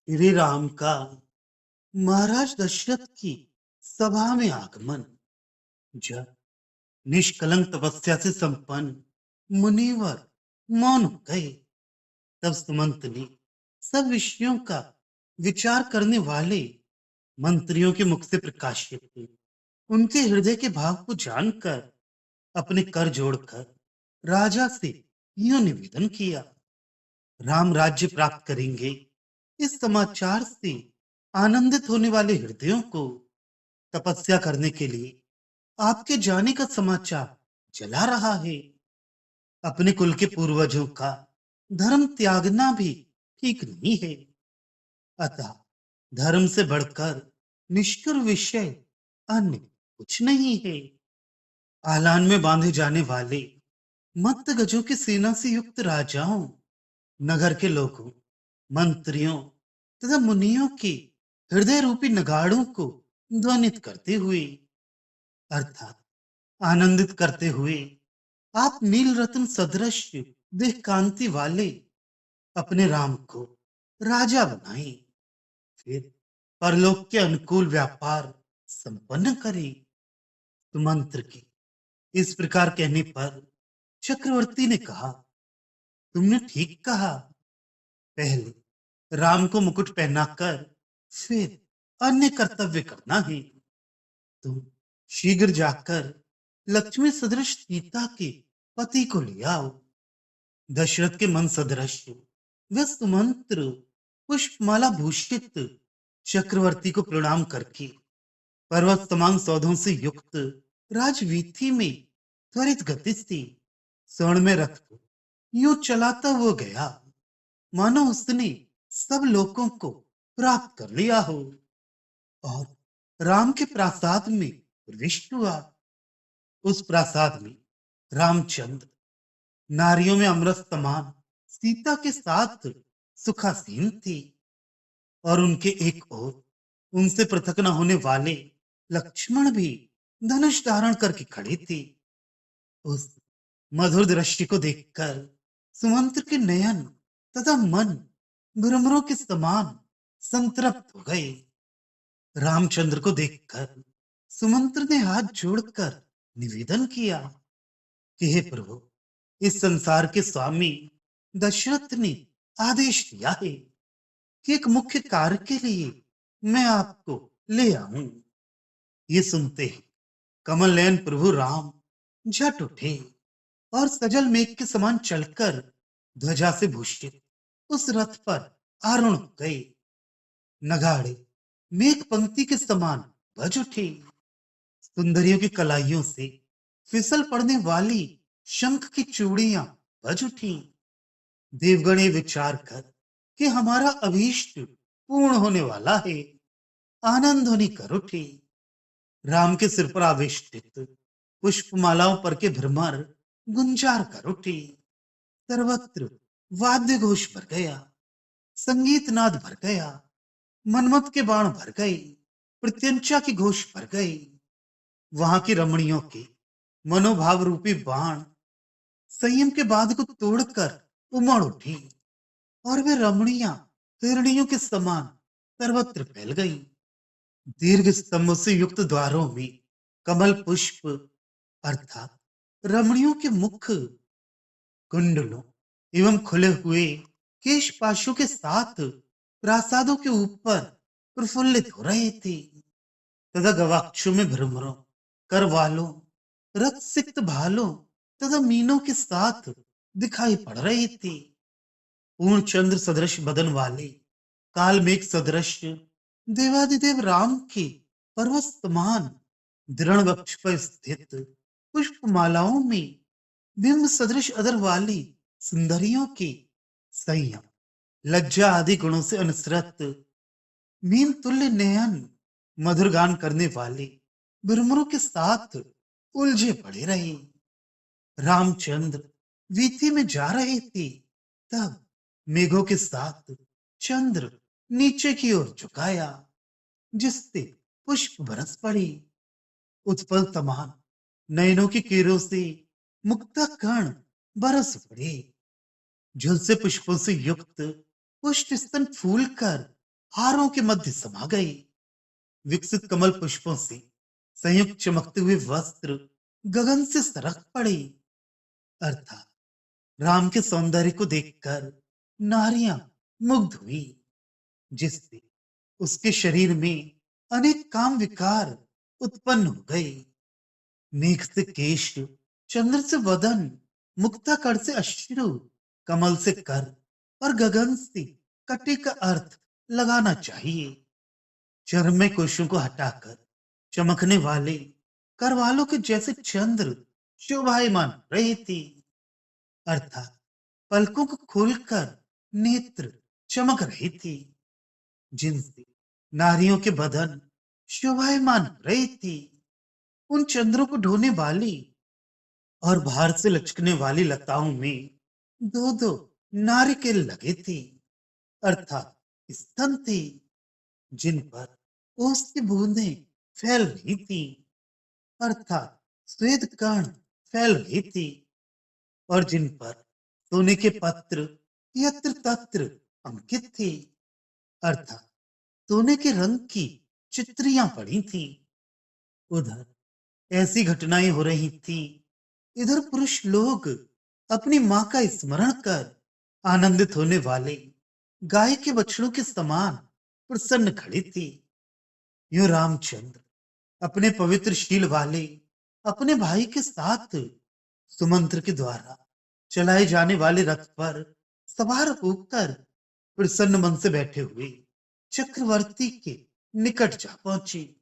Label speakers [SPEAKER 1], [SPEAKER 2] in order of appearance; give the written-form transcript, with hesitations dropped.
[SPEAKER 1] श्री राम का महाराज दशरथ की सभा में आगमन। जब निष्कलंक तपस्या से संपन्न मुनिवर मौन हो गए, तब सुमंत ने सब विषयों का विचार करने वाले मंत्रियों के मुख से प्रकाशित हुए उनके हृदय के भाव को जानकर अपने कर जोड़कर राजा से यूं निवेदन किया। राम राज्य प्राप्त करेंगे, इस समाचार से आनंदित होने वाले हृदयों को तपस्या करने के लिए आपके जाने का समाचार चला रहा है। अपने कुल के पूर्वजों का धर्म त्यागना भी ठीक नहीं है। अतः धर्म से बढ़कर निष्ठुर विषय अन्य कुछ नहीं है। आलान में बांधे जाने वाले मत्त गजों की सेना से युक्त राजाओं, नगर के लोगों, मंत्रियों तथा मुनियों के हृदय रूपी नगाड़ों को ध्वनित करते हुए, अर्थात आनंदित करते हुए, आप नील रत्न सदृश देह कांति वाले अपने राम को राजा बनाए, फिर परलोक के अनुकूल व्यापार संपन्न करे। सुमंत्र के इस प्रकार कहने पर चक्रवर्ती ने कहा, तुमने ठीक कहा। पहले राम को मुकुट पहनाकर फिर अन्य कर्तव्य करना है। तुम शीघ्र जाकर लक्ष्मी सदृश सीता के पति को ले आओ। दशरथ के मन सदृश वह सुमंत्र पुष्पमाला भूषित चक्रवर्ती को प्रणाम करके पर्वत समान सौधों से युक्त राजवीथी में त्वरित गति से स्वर्ण में रथ को यूं चलाता हुआ गया, मानो उसने सब लोगों को प्राप्त कर लिया हो, और राम के प्रासाद में प्रविष्ट हुआ। उस प्रासाद में रामचंद्र नारियों में अमृत समान सीता के साथ सुखासीन थे, और उनके एक ओर उनसे पृथक न होने वाले लक्ष्मण भी धनुष धारण करके खड़े थे। उस मधुर दृष्टि को देखकर सुमंत्र के नयन तथा मन भ्रमरों के समान संतृप्त हो गए। रामचंद्र को देखकर सुमंत्र ने हाथ जोड़कर निवेदन किया कि हे प्रभु, इस संसार के स्वामी दशरथ ने आदेश दिया है कि एक मुख्य कार्य के लिए मैं आपको ले आऊं। ये सुनते ही कमल नयन प्रभु राम झट उठे और सजल मेघ के समान चलकर ध्वजा से भूषित उस रथ पर आरूढ़ हो गए। नगाड़े मेघ पंक्ति के समान बज उठे। सुंदरियों की कलाइयों से फिसल पड़ने वाली शंख की चूड़ियां बज उठी। देवगण ये विचार कर कि हमारा अभीष्ट पूर्ण होने वाला है, आनंद ध्वनि कर उठे। राम के सिर पर आवेष्टित पुष्पमालाओं पर के भ्रमर गुंजार कर उठे। सर्वत्र वाद्य घोष भर गया, संगीत नाद भर गया, मनमत के बाण भर गए, प्रत्यंचा की घोष भर गए। वहां की रमणियों के मनोभाव रूपी बाण संयम के बांध को तोड़कर उमड़ उठी, और वे रमणियां हिरणियों के समान सर्वत्र फैल गई। दीर्घ स्तंभ से युक्त द्वारों में कमल पुष्प, अर्थात रमणियों के मुख कुंडलों एवं खुले हुए केश पाशों के साथ प्रासादों के ऊपर प्रफुल्लित हो रहे थे, तथा गवाक्षों में भ्रमरों, करवालों, रक्त सिक्त भालों तथा मीनों के साथ दिखाई पड़ रहे थे। पूर्ण चंद्र सदृश बदन वाले काल मेघ सदृश देवादिदेव राम के पर्वत समान दृढ़ वक्ष पर स्थित पुष्पमालाओं में बिंब सदृश अधर वाली सुंदरियों के संयम, लज्जा आदि गुणों से अनुसृत मीन तुल्य नयन मधुर गान करने वाले बिरमरों के साथ उलझे पड़े रहे। रामचंद्र वीथी में जा रहे थे, तब मेघों के साथ चंद्र नीचे की ओर झुकाया, जिससे पुष्प बरस पड़े। उत्पल तमान नयनों की किरणों से मुक्ता कण बरस पड़े। झुलसे पुष्पों से युक्त पुष्ट स्तन फूल कर हारों के मध्य समा गई। विकसित कमल पुष्पों से संयुक्त चमकते हुए वस्त्र गगन से सरक पड़े। अर्थात राम के सौंदर्य को देखकर नारियां मुग्ध हुई, जिससे उसके शरीर में अनेक काम विकार उत्पन्न हो गए। मेघ से केश, चंद्र से वदन, मुक्ताकण से अश्रु, कमल से कर और गगन से कटी का अर्थ लगाना चाहिए। चरम में कोशों को हटाकर चमकने वाले करवालों के जैसे चंद्र शोभायमान रही थी। अर्थात पलकों को खोलकर नेत्र चमक रही थी, जिनसे नारियों के बदन शोभायमान रही थी। उन चंद्रों को ढोने वाली और बाहर से लचकने वाली लताओं में दो दो नारिकेल लगे थे, अर्थात स्तन थे, जिन पर ओस की बूंदें फैल रही थी, अर्थात श्वेत कण फैल रही थी, और जिन पर सोने के पत्र यत्र तत्र अंकित थे, अर्थात सोने के रंग की चित्रियां पड़ी थी। उधर ऐसी घटनाएं हो रही थी, इधर पुरुष लोग अपनी मां का स्मरण कर आनंदित होने वाले गाय के बछड़ों के समान प्रसन्न खड़ी थी। यूं रामचंद्र अपने पवित्र शील वाले अपने भाई के साथ सुमंत्र के द्वारा चलाए जाने वाले रथ पर सवार होकर प्रसन्न मन से बैठे हुए चक्रवर्ती के निकट जा पहुंचे।